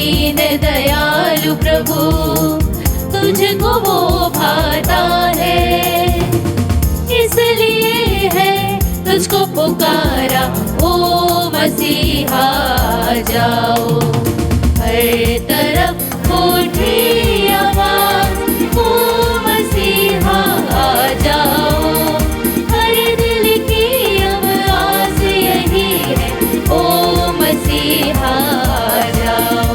दीन दयालु प्रभु, तुझको वो भाता है। इसलिए है तुझको पुकारा, ओ मसीहा जाओ। हर तरफ उठी आवाज, ओ मसीहा जाओ। हर दिल की अब आस यही है, ओ मसीहा जाओ।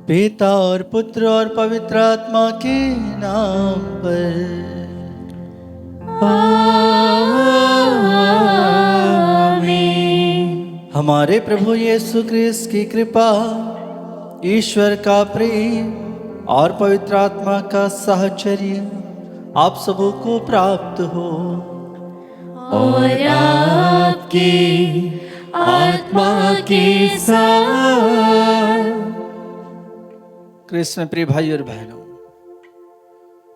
पिता और पुत्र और पवित्र आत्मा के नाम पर आमीन। हमारे प्रभु यीशु क्रिस्त की कृपा, ईश्वर का प्रेम और पवित्र आत्मा का साहचर्य आप सबों को प्राप्त हो। और आपकी आत्मा के साथ। क्रिस्त में प्रिय भाई और बहनों,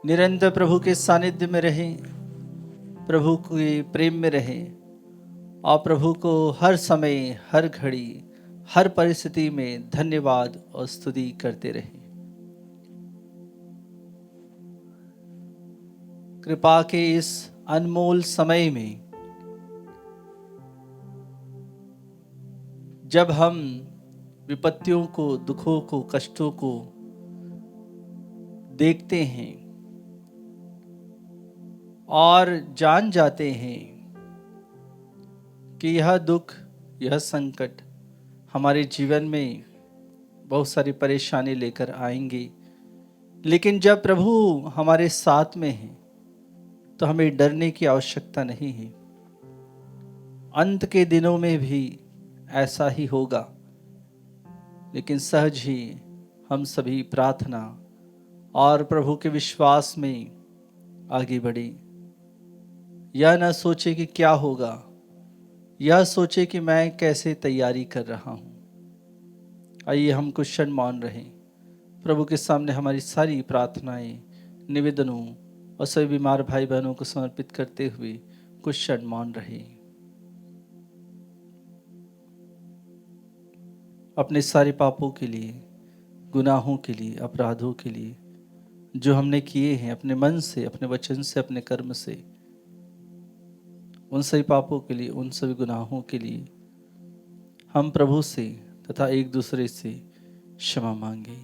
निरंतर प्रभु के सानिध्य में रहें, प्रभु के प्रेम में रहें और प्रभु को हर समय, हर घड़ी, हर परिस्थिति में धन्यवाद और स्तुति करते रहें। कृपा के इस अनमोल समय में जब हम विपत्तियों को, दुखों को, कष्टों को देखते हैं और जान जाते हैं कि यह दुख, यह संकट हमारे जीवन में बहुत सारी परेशानी लेकर आएंगे, लेकिन जब प्रभु हमारे साथ में है तो हमें डरने की आवश्यकता नहीं है। अंत के दिनों में भी ऐसा ही होगा, लेकिन सहज ही हम सभी प्रार्थना और प्रभु के विश्वास में आगे बढ़े। यह न सोचे कि क्या होगा, यह सोचे कि मैं कैसे तैयारी कर रहा हूँ। आइए हम कुछ क्षण मौन रहें, प्रभु के सामने हमारी सारी प्रार्थनाएं, निवेदनों और सभी बीमार भाई बहनों को समर्पित करते हुए कुछ क्षण मौन रहें। अपने सारे पापों के लिए, गुनाहों के लिए, अपराधों के लिए जो हमने किए हैं अपने मन से, अपने वचन से, अपने कर्म से, उन सभी पापों के लिए, उन सभी गुनाहों के लिए हम प्रभु से तथा एक दूसरे से क्षमा मांगे।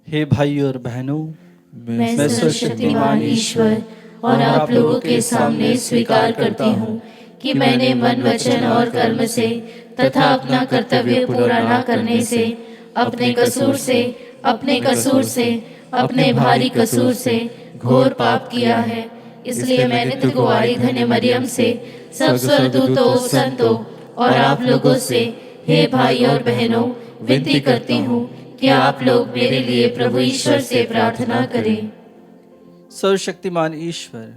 हे भाई और बहनों, मैं सर्वशक्तिमान ईश्वर और आप लोगों के सामने स्वीकार करती हूँ कि मैंने मन, वचन और कर्म से तथा अपना कर्तव्य पूरा न करने से, अपने कसूर से, अपने भारी कसूर से घोर पाप किया है। इसलिए मैं नित्य कुंवारी धन्य मरियम से, सब स्वर्गदूतों, संतों और आप लोगों से, हे भाई और बहनों, विनती करती हूँ कि आप लोग मेरे लिए प्रभु ईश्वर से प्रार्थना करें। सर्वशक्तिमान ईश्वर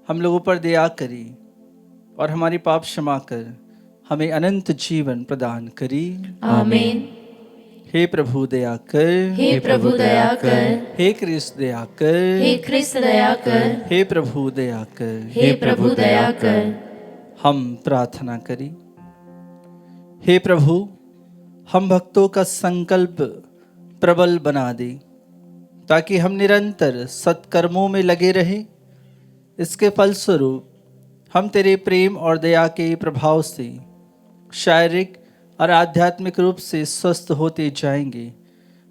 हम लोगों पर दया करी और हमारी पाप क्षमा कर हमें अनंत जीवन प्रदान करी। आमीन। हे प्रभु दया कर, हे प्रभु दया कर, हे क्रिस्त दया कर, हे क्रिस्त दया कर, हे प्रभु दया कर। हे प्रभु दया कर। हम प्रार्थना करें। हे प्रभु, हम भक्तों का संकल्प प्रबल बना दे ताकि हम निरंतर सत्कर्मों में लगे रहें। इसके फलस्वरूप हम तेरे प्रेम और दया के प्रभाव से शारीरिक और आध्यात्मिक रूप से स्वस्थ होते जाएंगे।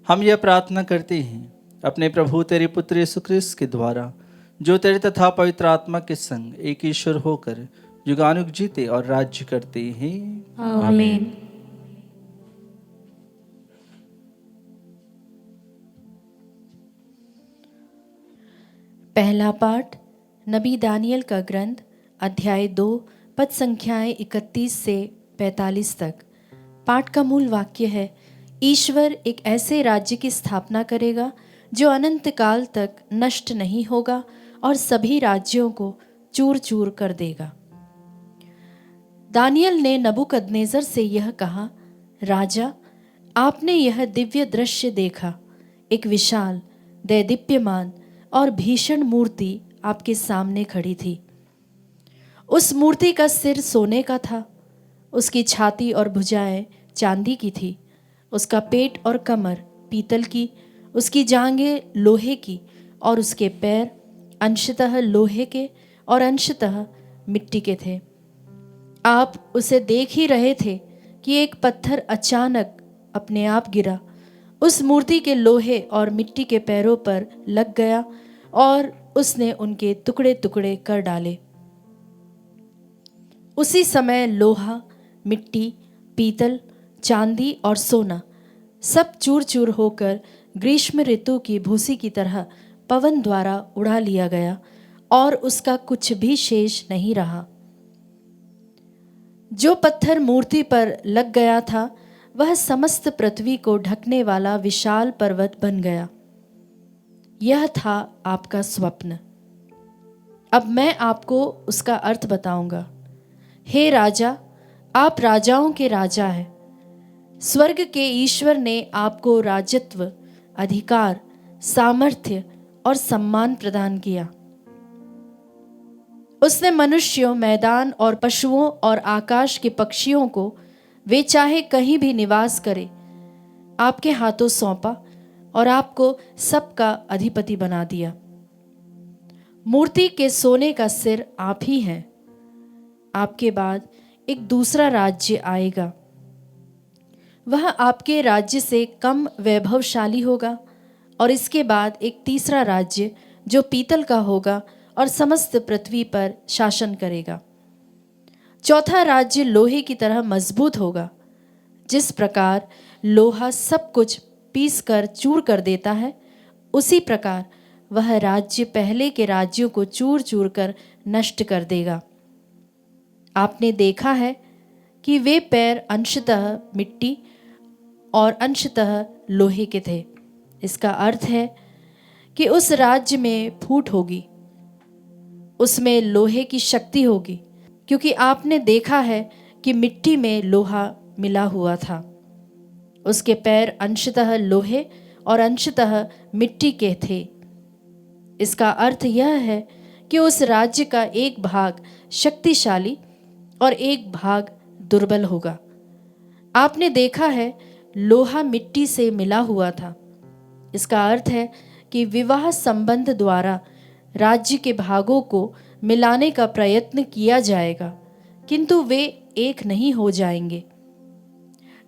हम यह प्रार्थना करते हैं अपने प्रभु तेरे पुत्र यीशु क्रिस्त के द्वारा, जो तेरे तथा पवित्र आत्मा के संग एक ईश्वर होकर युगानुग जीते और राज्य करते हैं। आमीन। पहला पाठ नबी दानियल का ग्रंथ, अध्याय 2, पद संख्याएं 31 से 45 तक। पाठ का मूल वाक्य है, ईश्वर एक ऐसे राज्य की स्थापना करेगा जो अनंत काल तक नष्ट नहीं होगा और सभी राज्यों को चूर चूर कर देगा। दानियल ने नबूकदनेज़र से यह कहा, राजा, आपने यह दिव्य दृश्य देखा। एक विशाल, दैदीप्यमान और भीषण मूर्ति आपके सामने खड़ी थी। उस मूर्ति का सिर सोने का था, उसकी छाती और भुजाएं चांदी की थी, उसका पेट और कमर पीतल की, उसकी जांघें लोहे की और उसके पैर अंशतः लोहे के और अंशतः मिट्टी के थे। आप उसे देख ही रहे थे कि एक पत्थर अचानक अपने आप गिरा, उस मूर्ति के लोहे और मिट्टी के पैरों पर लग गया और उसने उनके टुकड़े टुकड़े कर डाले। उसी समय लोहा, मिट्टी, पीतल, चांदी और सोना सब चूर चूर होकर ग्रीष्म ऋतु की भूसी की तरह पवन द्वारा उड़ा लिया गया और उसका कुछ भी शेष नहीं रहा। जो पत्थर मूर्ति पर लग गया था वह समस्त पृथ्वी को ढकने वाला विशाल पर्वत बन गया। यह था आपका स्वप्न। अब मैं आपको उसका अर्थ बताऊंगा। हे राजा, आप राजाओं के राजा हैं। स्वर्ग के ईश्वर ने आपको राजत्व, अधिकार, सामर्थ्य और सम्मान प्रदान किया। उसने मनुष्यों, मैदान और पशुओं और आकाश के पक्षियों को वे चाहे कहीं भी निवास करे आपके हाथों सौंपा और आपको सबका अधिपति बना दिया। मूर्ति के सोने का सिर आप ही हैं। आपके बाद एक दूसरा राज्य आएगा, वह आपके राज्य से कम वैभवशाली होगा, और इसके बाद एक तीसरा राज्य जो पीतल का होगा और समस्त पृथ्वी पर शासन करेगा। चौथा राज्य लोहे की तरह मजबूत होगा। जिस प्रकार लोहा सब कुछ पीस कर चूर कर देता है, उसी प्रकार वह राज्य पहले के राज्यों को चूर चूर कर नष्ट कर देगा। आपने देखा है कि वे पैर अंशतः मिट्टी और अंशतः लोहे के थे। इसका अर्थ है कि उस राज्य में फूट होगी, उसमें लोहे की शक्ति होगी, क्योंकि आपने देखा है कि मिट्टी में लोहा मिला हुआ था। उसके पैर अंशतः लोहे और अंशतः मिट्टी के थे। इसका अर्थ यह है कि उस राज्य का एक भाग शक्तिशाली और एक भाग दुर्बल होगा। आपने देखा है लोहा मिट्टी से मिला हुआ था। इसका अर्थ है कि विवाह संबंध द्वारा राज्य के भागों को मिलाने का प्रयत्न किया जाएगा, किंतु वे एक नहीं हो जाएंगे।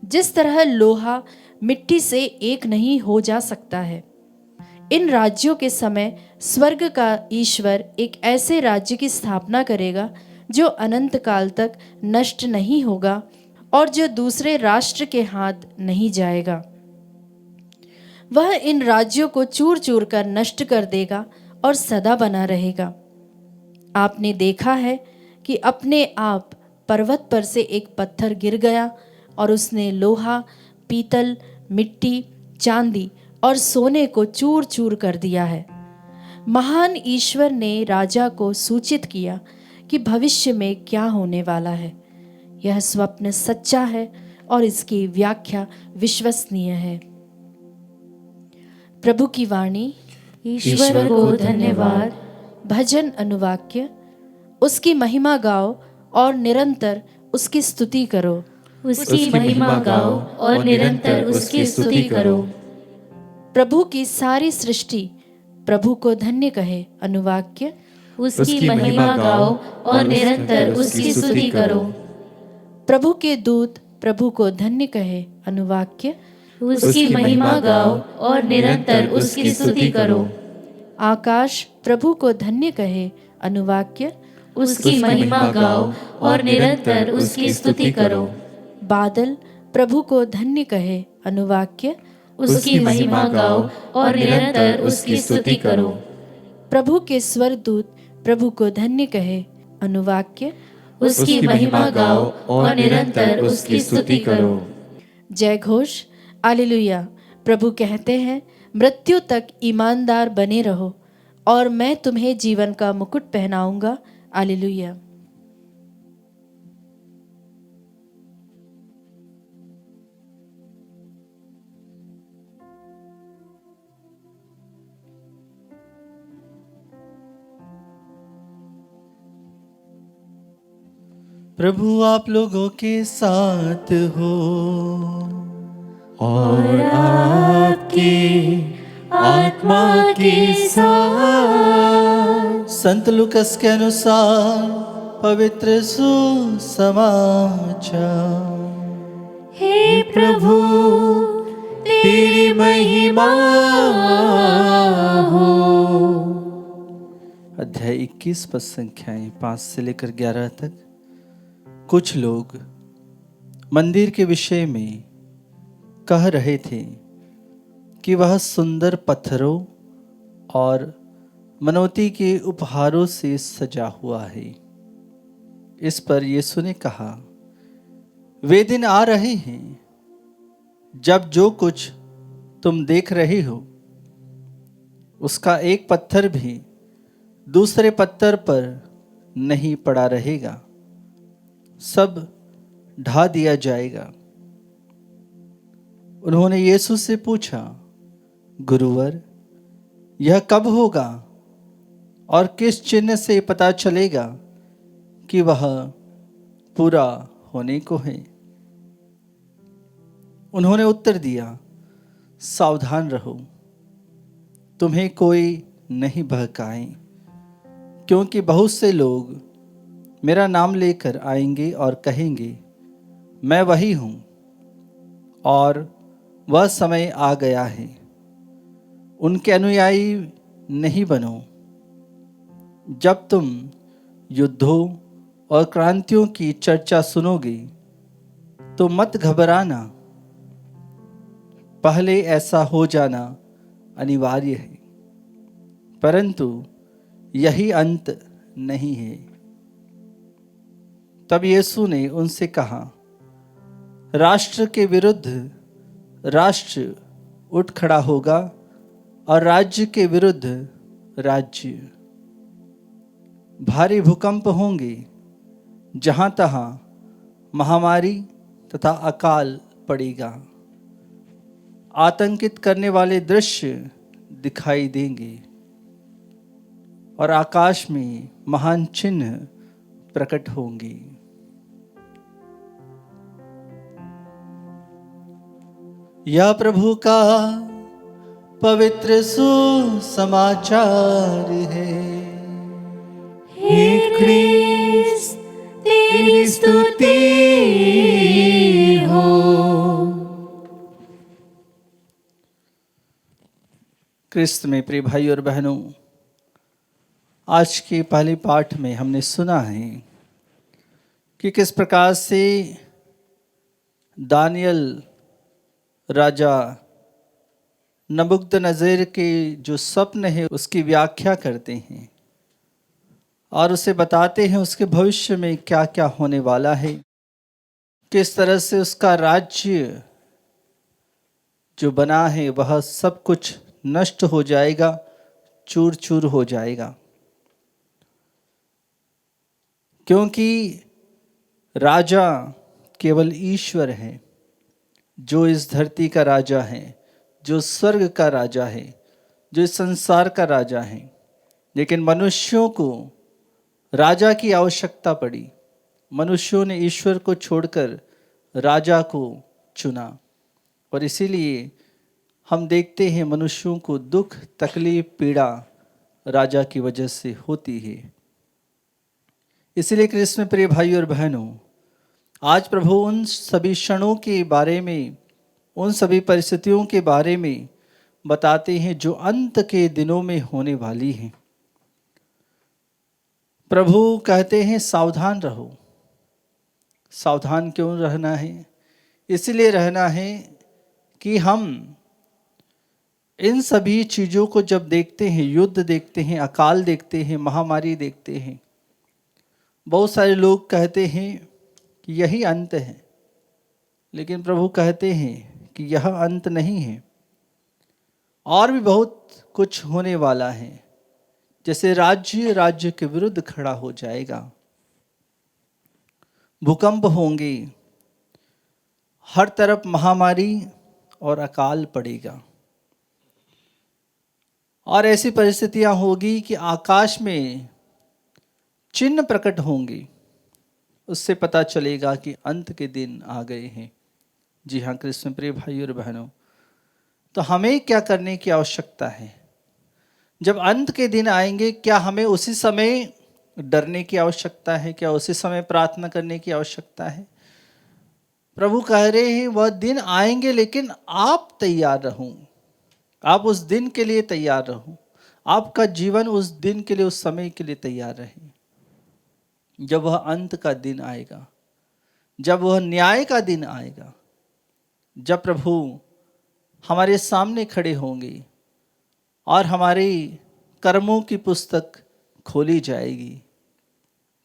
जिस तरह लोहा मिट्टी से एक नहीं हो जा सकता है, इन राज्यों के समय स्वर्ग का ईश्वर एक ऐसे राज्य की स्थापना करेगा जो अनंत काल तक नष्ट नहीं होगा और जो दूसरे राष्ट्र के हाथ नहीं जाएगा। वह इन राज्यों को चूर चूर कर नष्ट कर देगा और सदा बना रहेगा। आपने देखा है कि अपने आप पर्वत पर से एक पत्थर गिर गया और उसने लोहा, पीतल, मिट्टी, चांदी और सोने को चूर चूर कर दिया है। महान ईश्वर ने राजा को सूचित किया कि भविष्य में क्या होने वाला है। यह स्वप्न सच्चा है और इसकी व्याख्या विश्वसनीय है। प्रभु की वाणी। ईश्वर को धन्यवाद। भजन अनुवाक्य। उसकी महिमा गाओ और निरंतर उसकी स्तुति करो। उसकी महिमा गाओ और निरंतर उसकी स्तुति करो। प्रभु की सारी सृष्टि प्रभु को धन्य कहे। अनुवाक्य। उसकी महिमा गाओ और निरंतर उसकी स्तुति करो। प्रभु के दूत प्रभु को धन्य कहे। अनुवाक्य। उसकी महिमा गाओ और निरंतर उसकी स्तुति करो। आकाश प्रभु को धन्य कहे। अनुवाक्य। उसकी महिमा गाओ और निरंतर उसकी स्तुति करो। बादल प्रभु को धन्य कहे। अनुवाक्य। उसकी महिमा गाओ और निरंतर उसकी स्तुति करो। प्रभु के स्वरदूत प्रभु को धन्य कहे। अनुवाक्य। उसकी महिमा गाओ और निरंतर उसकी स्तुति करो। जय घोष। हालेलुया। प्रभु कहते हैं, मृत्यु तक ईमानदार बने रहो और मैं तुम्हें जीवन का मुकुट पहनाऊंगा। हालेलुया। प्रभु आप लोगों के साथ हो और आपके आत्मा के साथ। संत लूकस के अनुसार पवित्र सुसमाचार। हे प्रभु तेरी महिमा हो। अध्याय 21 पद संख्याएं 5 से लेकर 11 तक। कुछ लोग मंदिर के विषय में कह रहे थे कि वह सुंदर पत्थरों और मनोती के उपहारों से सजा हुआ है। इस पर यीशु ने कहा, वे दिन आ रहे हैं जब जो कुछ तुम देख रहे हो उसका एक पत्थर भी दूसरे पत्थर पर नहीं पड़ा रहेगा, सब ढा दिया जाएगा। उन्होंने यीशु से पूछा, गुरुवर, यह कब होगा और किस चिन्ह से पता चलेगा कि वह पूरा होने को है? उन्होंने उत्तर दिया, सावधान रहो, तुम्हें कोई नहीं बहकाए, क्योंकि बहुत से लोग मेरा नाम लेकर आएंगे और कहेंगे, मैं वही हूँ, और वह समय आ गया है। उनके अनुयायी नहीं बनो। जब तुम युद्धों और क्रांतियों की चर्चा सुनोगे तो मत घबराना, पहले ऐसा हो जाना अनिवार्य है, परंतु यही अंत नहीं है। तब यीशु ने उनसे कहा, राष्ट्र के विरुद्ध राष्ट्र उठ खड़ा होगा और राज्य के विरुद्ध राज्य। भारी भूकंप होंगे, जहां तहां महामारी तथा अकाल पड़ेगा। आतंकित करने वाले दृश्य दिखाई देंगे और आकाश में महान चिन्ह प्रकट होंगे। यह प्रभु का पवित्र सुसमाचार है। हे क्रिस्त तेरी स्तुति हो। क्रिस्त में प्रिय भाई और बहनों, आज के पहले पाठ में हमने सुना है कि किस प्रकार से दानियल राजा नबूकदनेस्सर के जो स्वप्न है उसकी व्याख्या करते हैं और उसे बताते हैं उसके भविष्य में क्या क्या होने वाला है, किस तरह से उसका राज्य जो बना है वह सब कुछ नष्ट हो जाएगा, चूर चूर हो जाएगा। क्योंकि राजा केवल ईश्वर है, जो इस धरती का राजा है, जो स्वर्ग का राजा है, जो इस संसार का राजा है। लेकिन मनुष्यों को राजा की आवश्यकता पड़ी। मनुष्यों ने ईश्वर को छोड़कर राजा को चुना और इसीलिए हम देखते हैं मनुष्यों को दुख, तकलीफ, पीड़ा राजा की वजह से होती है। इसलिए कृष्ण प्रिय भाई और बहनों, आज प्रभु उन सभी क्षणों के बारे में, उन सभी परिस्थितियों के बारे में बताते हैं जो अंत के दिनों में होने वाली हैं। प्रभु कहते हैं सावधान रहो। सावधान क्यों रहना है? इसलिए रहना है कि हम इन सभी चीज़ों को जब देखते हैं, युद्ध देखते हैं, अकाल देखते हैं, महामारी देखते हैं, बहुत सारे लोग कहते हैं कि यही अंत है, लेकिन प्रभु कहते हैं कि यह अंत नहीं है, और भी बहुत कुछ होने वाला है। जैसे राज्य के विरुद्ध खड़ा हो जाएगा, भूकंप होंगे, हर तरफ महामारी और अकाल पड़ेगा, और ऐसी परिस्थितियां होगी कि आकाश में चिन्ह प्रकट होंगे उससे पता चलेगा कि अंत के दिन आ गए हैं। जी हाँ कृष्ण प्रिय भाई और बहनों, तो हमें क्या करने की आवश्यकता है? जब अंत के दिन आएंगे, क्या हमें उसी समय डरने की आवश्यकता है? क्या उसी समय प्रार्थना करने की आवश्यकता है? प्रभु कह रहे हैं वह दिन आएंगे, लेकिन आप तैयार रहो, आप उस दिन के लिए तैयार रहो, आपका जीवन उस दिन के लिए, उस समय के लिए तैयार रहे। जब वह अंत का दिन आएगा, जब वह न्याय का दिन आएगा, जब प्रभु हमारे सामने खड़े होंगे और हमारी कर्मों की पुस्तक खोली जाएगी,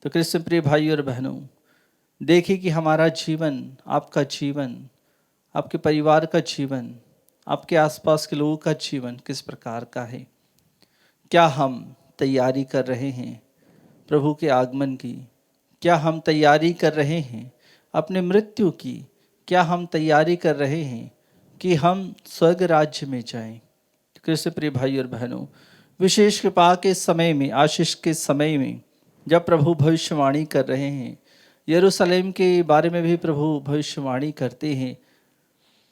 तो कृष्ण प्रिय भाई और बहनों, देखिए कि हमारा जीवन, आपका जीवन, आपके परिवार का जीवन, आपके आसपास के लोगों का जीवन किस प्रकार का है। क्या हम तैयारी कर रहे हैं प्रभु के आगमन की? क्या हम तैयारी कर रहे हैं अपने मृत्यु की? क्या हम तैयारी कर रहे हैं कि हम स्वर्ग राज्य में जाएं? कृष्ण प्रिय भाई और बहनों, विशेष कृपा के समय में, आशीष के समय में, जब प्रभु भविष्यवाणी कर रहे हैं, यरूशलेम के बारे में भी प्रभु भविष्यवाणी करते हैं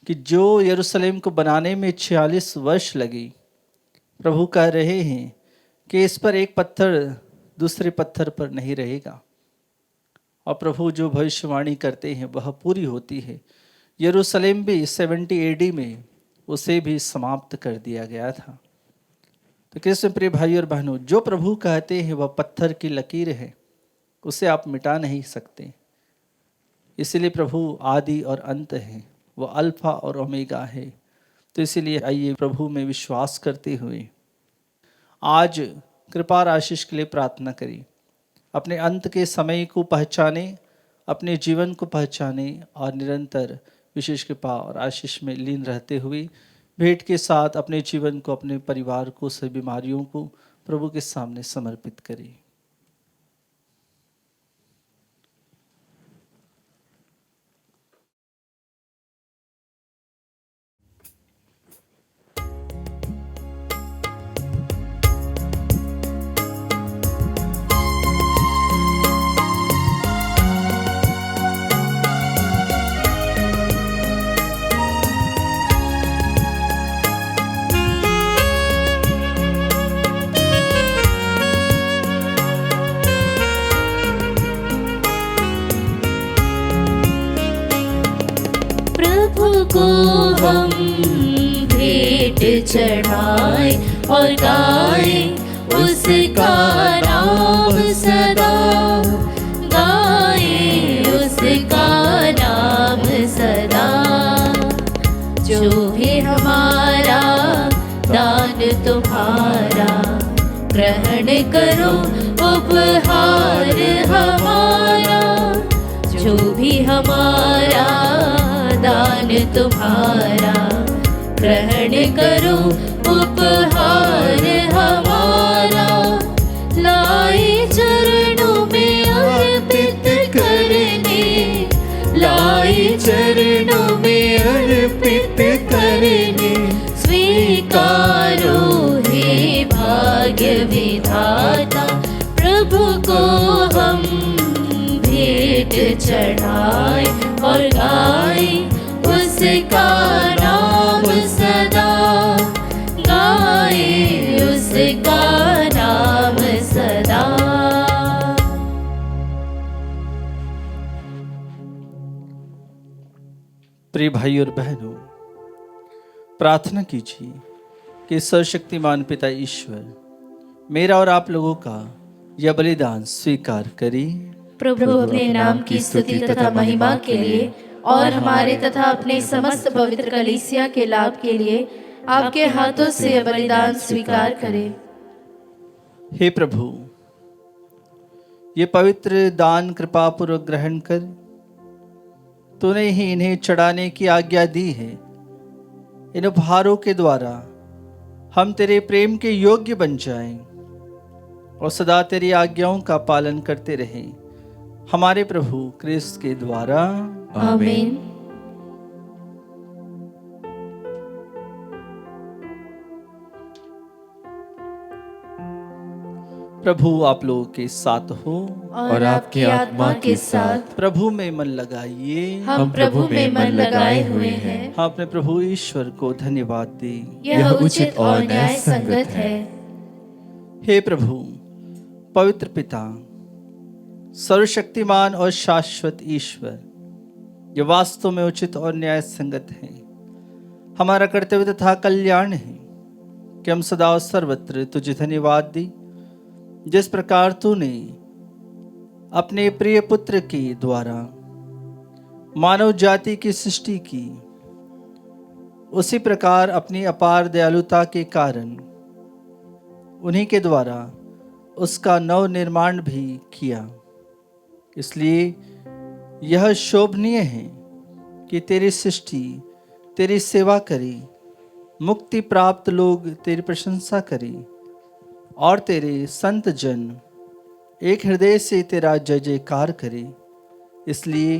कि जो यरूशलेम को बनाने में 46 वर्ष लगे, प्रभु कह रहे हैं कि इस पर एक पत्थर दूसरे पत्थर पर नहीं रहेगा। और प्रभु जो भविष्यवाणी करते हैं वह पूरी होती है। यरूशलेम भी 70 AD में उसे भी समाप्त कर दिया गया था। तो कृष्ण प्रिय भाई और बहनों, जो प्रभु कहते हैं वह पत्थर की लकीर है, उसे आप मिटा नहीं सकते। इसीलिए प्रभु आदि और अंत है, वह अल्फा और ओमेगा है। तो इसीलिए आइए प्रभु में विश्वास करते हुए आज कृपा और आशीष के लिए प्रार्थना करें। अपने अंत के समय को पहचाने, अपने जीवन को पहचाने और निरंतर विशेष कृपा और आशीष में लीन रहते हुए भेंट के साथ अपने जीवन को, अपने परिवार को, सभी बीमारियों को प्रभु के सामने समर्पित करें। को हम भेंट चढ़ाए और गाए उसका नाम सदा, गाए उसका नाम सदा। जो है हमारा दान तुम्हारा, ग्रहण करो उपहार हमारा। जो भी हमारा दान तुम्हारा, ग्रहण करो उपहार हमारा। लाए चरणों में अर्पित करने, लाए चरणों में अर्पित करने। स्वीकारो हे भाग्य विधाता, प्रभु को हम भेंट चढ़ाए और गाए उसका नाम सदा, गाए उसका नाम सदा। प्रिय भाई और बहनों, प्रार्थना कीजिए कि सर्वशक्तिमान पिता ईश्वर मेरा और आप लोगों का यह बलिदान स्वीकार करे। प्रभु अपने नाम की स्तुति तथा महिमा के लिए और हमारे तथा अपने समस्त पवित्र कलीसिया के लाभ के लिए आपके हाथों से यह बलिदान स्वीकार करें। हे प्रभु, ये पवित्र दान कृपा पूर्वक ग्रहण कर तूने ही इन्हें चढ़ाने की आज्ञा दी है। इन उपहारों के द्वारा हम तेरे प्रेम के योग्य बन जाएं और सदा तेरी आज्ञाओं का पालन करते रहें। हमारे प्रभु क्रिस्त के द्वारा, आमीन। प्रभु आप लोगों के साथ हो और आपकी आत्मा के साथ। प्रभु में मन लगाइए। हम प्रभु में मन लगाए हुए हैं। हम अपने प्रभु ईश्वर को धन्यवाद दें। यह उचित और न्याय संगत है। हे प्रभु, पवित्र पिता, सर्वशक्तिमान और शाश्वत ईश्वर, यह वास्तव में उचित और न्याय संगत है, हमारा कर्तव्य तथा कल्याण है कि हम सदा और सर्वत्र तुझे धन्यवाद दी। जिस प्रकार तूने अपने प्रिय पुत्र के द्वारा मानव जाति की सृष्टि की, उसी प्रकार अपनी अपार दयालुता के कारण उन्हीं के द्वारा उसका नव निर्माण भी किया। इसलिए यह शोभनीय है कि तेरी सृष्टि तेरी सेवा करे, मुक्ति प्राप्त लोग तेरी प्रशंसा करें और तेरे संत जन एक हृदय से तेरा जय जयकार करें। इसलिए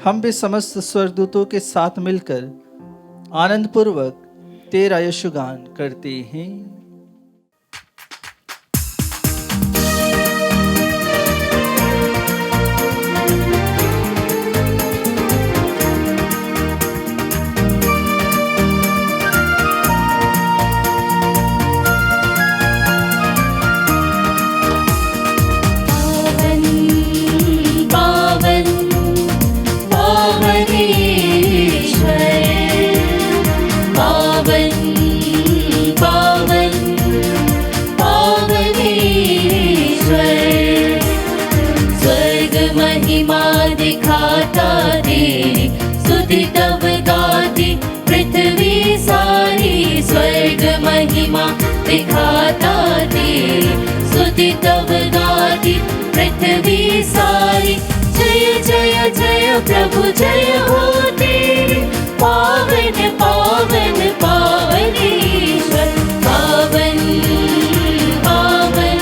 हम भी समस्त स्वर्गदूतों के साथ मिलकर आनंद पूर्वक तेरा यशगान करते हैं। महिमा दिखाता तेरी स्तुति तब गाती पृथ्वी सारी। स्वर्ग महिमा दिखाता तेरी स्तुति तब गाती पृथ्वी सारी। जय जय जय प्रभु जय हो तेरी, पावन पावन पावन ईश्वर। पावन पावन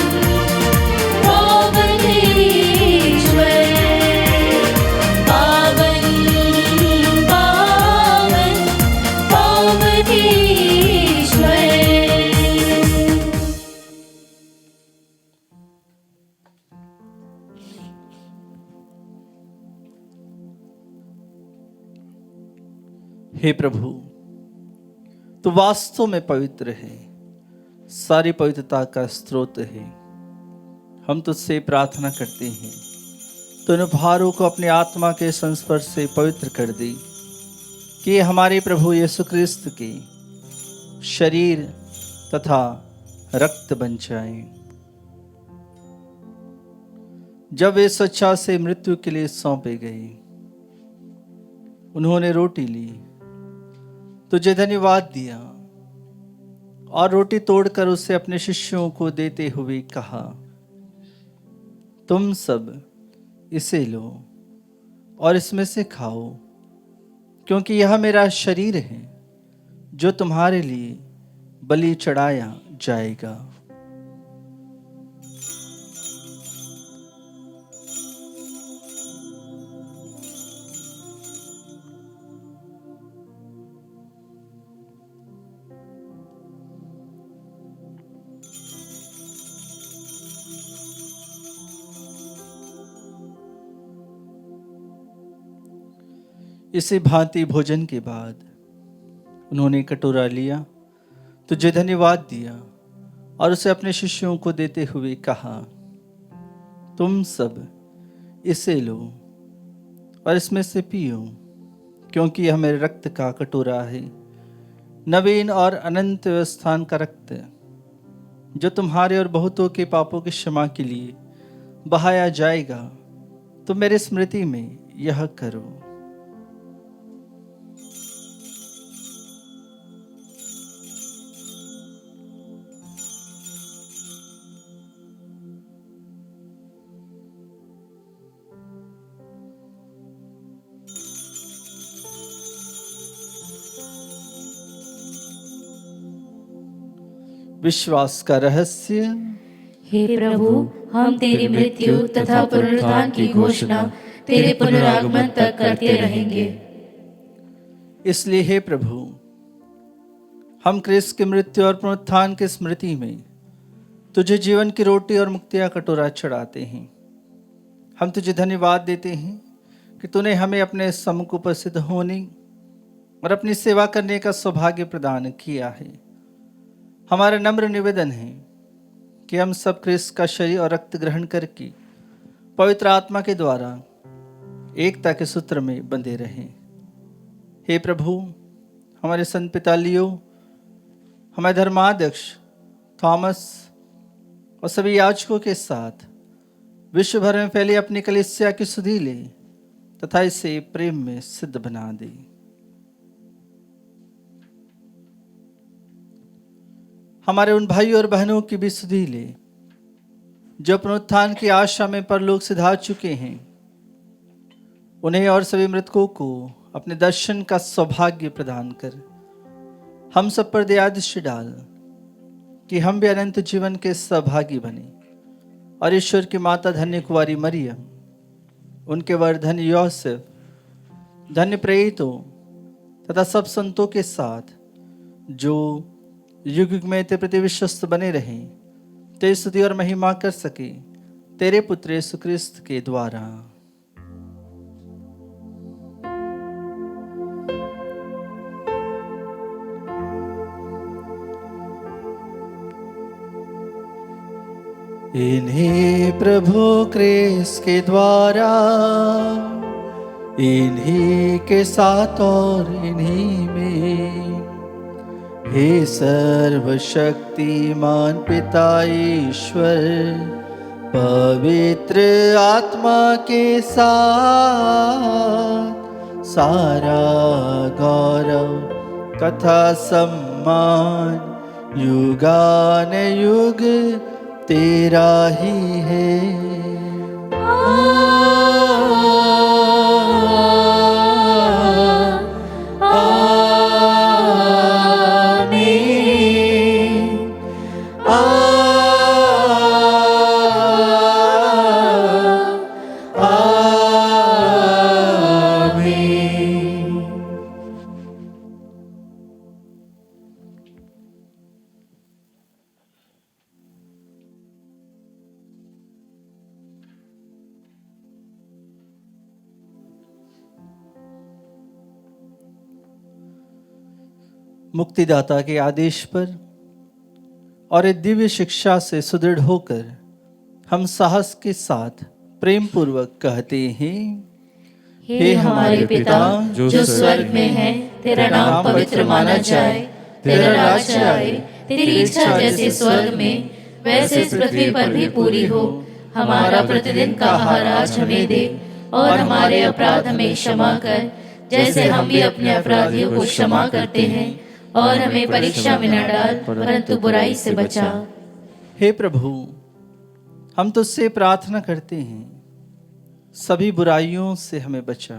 पावन ईश्वर। पावन पावन पावन ईश्वर। हे प्रभु, तू वास्तव में पवित्र है, सारी पवित्रता का स्रोत है। हम तुझसे प्रार्थना करते हैं, तो इन भारों को अपनी आत्मा के संस्पर्श से पवित्र कर दे, कि ये हमारे प्रभु यीशु क्रिस्त के शरीर तथा रक्त बन जाएं। जब वे स्वेच्छा से मृत्यु के लिए सौंपे गए, उन्होंने रोटी ली, तुझे धन्यवाद दिया और रोटी तोड़कर उसे अपने शिष्यों को देते हुए कहा, तुम सब इसे लो और इसमें से खाओ, क्योंकि यह मेरा शरीर है जो तुम्हारे लिए बलि चढ़ाया जाएगा। इसी भांति भोजन के बाद उन्होंने कटोरा लिया, तुझे धन्यवाद दिया और उसे अपने शिष्यों को देते हुए कहा, तुम सब इसे लो और इसमें से पियो, क्योंकि यह मेरे रक्त का कटोरा है, नवीन और अनंत व्यवस्थान का रक्त, जो तुम्हारे और बहुतों के पापों की क्षमा के लिए बहाया जाएगा। तुम मेरे स्मृति में यह करो। विश्वास का रहस्य। हे प्रभु, हम तेरी मृत्यु तथा पुनरुत्थान की घोषणा तेरे पुनरागमन तक करते रहेंगे। इसलिए हे प्रभु, हम क्रिस्त की मृत्यु और पुनरुत्थान की स्मृति में तुझे जीवन की रोटी और मुक्ति का कटोरा चढ़ाते हैं। हम तुझे धन्यवाद देते हैं कि तूने हमें अपने सम्मुख उपस्थित होने और अपनी सेवा करने का सौभाग्य प्रदान किया है। हमारा नम्र निवेदन है कि हम सब क्रिस्त का शरीर और रक्त ग्रहण करके पवित्र आत्मा के द्वारा एकता के सूत्र में बंधे रहें। हे प्रभु, हमारे संत पिता लियो, हमारे धर्माध्यक्ष थॉमस और सभी याजकों के साथ विश्व भर में फैली अपनी कलीसिया की सुधि ले तथा इसे प्रेम में सिद्ध बना दे। हमारे उन भाइयों और बहनों की भी सुधि ले जो पुनरुत्थान की आशा में परलोक सिधा चुके हैं। उन्हें और सभी मृतकों को अपने दर्शन का सौभाग्य प्रदान कर हम सब पर दया दृष्टि डाल कि हम भी अनंत जीवन के सहभागी बने और ईश्वर की माता धन्य कुंवारी मरियम, उनके वर धन्य यूसुफ, धन्य प्रेरितों तथा सब संतों के साथ जो युग युग में तेरे प्रति विश्वस्त बने रहें, तेरी स्तुति और महिमा कर सके तेरे पुत्र यीशु क्रिस्त के द्वारा। इन्हीं प्रभु क्रिस्त के द्वारा, इन्हीं के साथ और इन्हीं में, हे सर्वशक्तिमान पिता ईश्वर, पवित्र आत्मा के साथ सारा गौरव तथा सम्मान युगान युग तेरा ही है। मुक्तिदाता के आदेश पर और एक दिव्य शिक्षा से सुदृढ़ होकर हम साहस के साथ प्रेम पूर्वक कहते हैं, हे हमारे पिता जो स्वर्ग में है, तेरा नाम पवित्र माना जाए, तेरा राज्य आए, तेरी इच्छा जैसे स्वर्ग में वैसे इस पृथ्वी पर भी पूरी हो। हमारा प्रतिदिन का आहार आज हमें दे और हमारे अपराध हमें क्षमा कर, जैसे हम भी अपने अपराधियों को क्षमा करते हैं, और हमें परीक्षा में न डाल परंतु बुराई से बचा। हे प्रभु, हम तुझसे प्रार्थना करते हैं, सभी बुराइयों से हमें बचा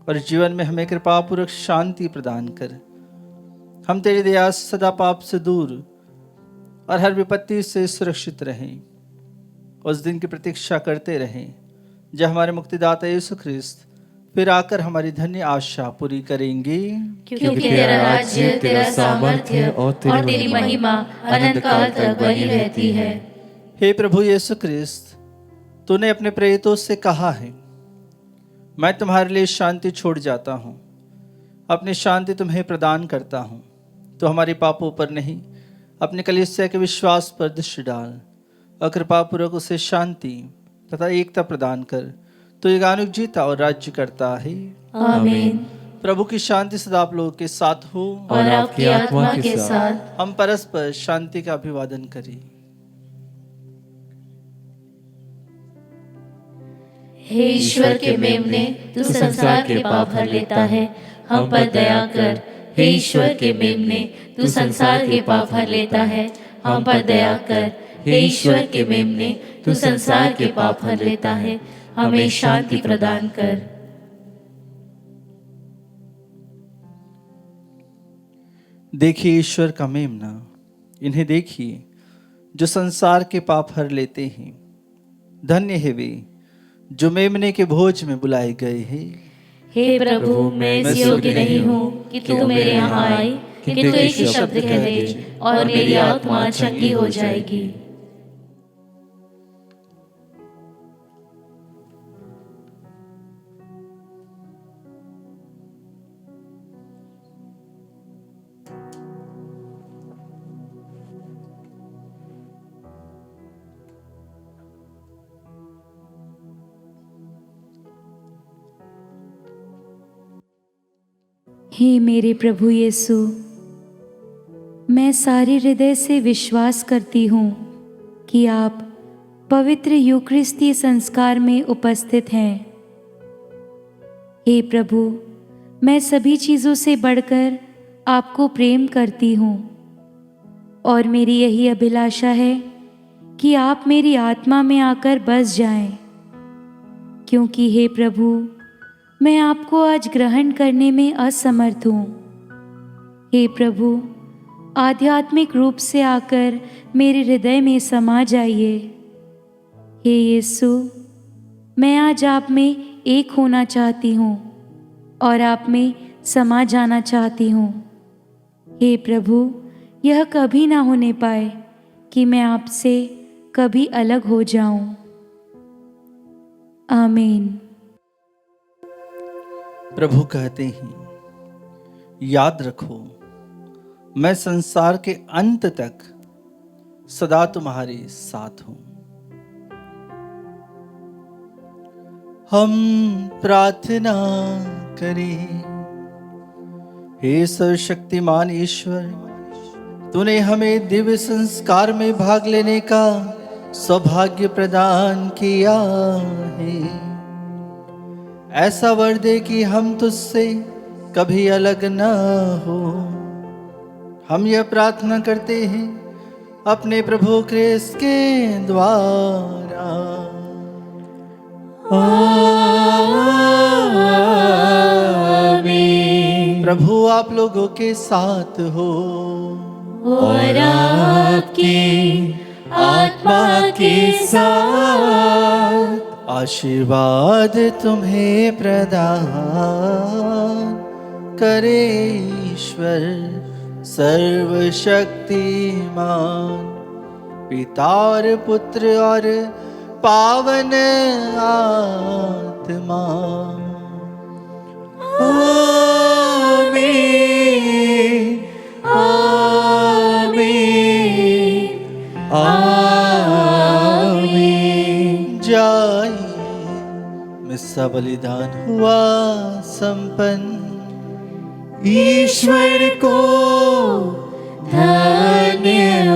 और जीवन में हमें कृपापूर्वक शांति प्रदान कर। हम तेरी दया से सदा पाप से दूर और हर विपत्ति से सुरक्षित रहें। उस दिन की प्रतीक्षा करते रहें जब हमारे मुक्तिदाता यीशु ख्रिस्त फिर आकर हमारी धन्य आशा पूरी करेंगे। क्योंकि तेरा राज्य, तेरा सामर्थ्य और तेरी महिमा अनंत काल तक बनी रहती है। हे प्रभु यीशु ख्रिस्त, तूने अपने प्रेरितों से कहा है, मैं तुम्हारे लिए शांति छोड़ जाता हूँ, अपनी शांति तुम्हें प्रदान करता हूँ। तो हमारे पापों पर नहीं, अपने कलीसिया के विश्वास पर दृष्टि डाल और कृपापूर्वक उसे शांति तथा एकता प्रदान कर। तो युगानुग जीता और राज्य करता है। आमीन। प्रभु की शांति सदा आप लोगों के साथ हो और आपकी आत्मा के साथ। हम परस्पर शांति का अभिवादन करें। हे ईश्वर के मेमने, तू संसार के पाप हर लेता है, हम पर दया कर। हे ईश्वर के मेमने, तू संसार के पाप हर लेता है, हम पर दया कर। हे ईश्वर के मेमने, तू संसार के पाप हर लेता है, हमें शांति प्रदान कर। देखिए ईश्वर का मेमना, इन्हें देखिए जो संसार के पाप हर लेते हैं। धन्य है वे जो मेमने के भोज में बुलाए गए हैं। हे प्रभु, मैं इस योग्य नहीं हूँ कि तू मेरे यहाँ आए, किंतु एक शब्द कह दे और मेरी आत्मा चंगी हो जाएगी। हे मेरे प्रभु यीशु, मैं सारे हृदय से विश्वास करती हूँ कि आप पवित्र यूकरिस्ती संस्कार में उपस्थित हैं। हे प्रभु, मैं सभी चीज़ों से बढ़कर आपको प्रेम करती हूँ और मेरी यही अभिलाषा है कि आप मेरी आत्मा में आकर बस जाएं, क्योंकि हे प्रभु, मैं आपको आज ग्रहण करने में असमर्थ हूँ। हे प्रभु, आध्यात्मिक रूप से आकर मेरे हृदय में समा जाइए। हे यीशु, मैं आज आप में एक होना चाहती हूँ और आप में समा जाना चाहती हूँ। हे प्रभु, यह कभी ना होने पाए कि मैं आपसे कभी अलग हो जाऊं। आमीन। प्रभु कहते हैं, याद रखो मैं संसार के अंत तक सदा तुम्हारे साथ हूं। हम प्रार्थना करें। हे सर्वशक्तिमान ईश्वर, तूने हमें दिव्य संस्कार में भाग लेने का सौभाग्य प्रदान किया है। ऐसा वर दे कि हम तुझसे कभी अलग न हो। हम यह प्रार्थना करते हैं अपने प्रभु क्रिस्त के द्वारा। आमीन। प्रभु आप लोगों के साथ हो और आपकी आत्मा के साथ। आशीर्वाद तुम्हें प्रदान करे ईश्वर सर्वशक्तिमान, पिता और पुत्र और पावन आत्मा। आमीन, आमीन, आमीन। जाइए, मिस्सा बलिदान हुआ संपन्न। ईश्वर को धन्यवाद।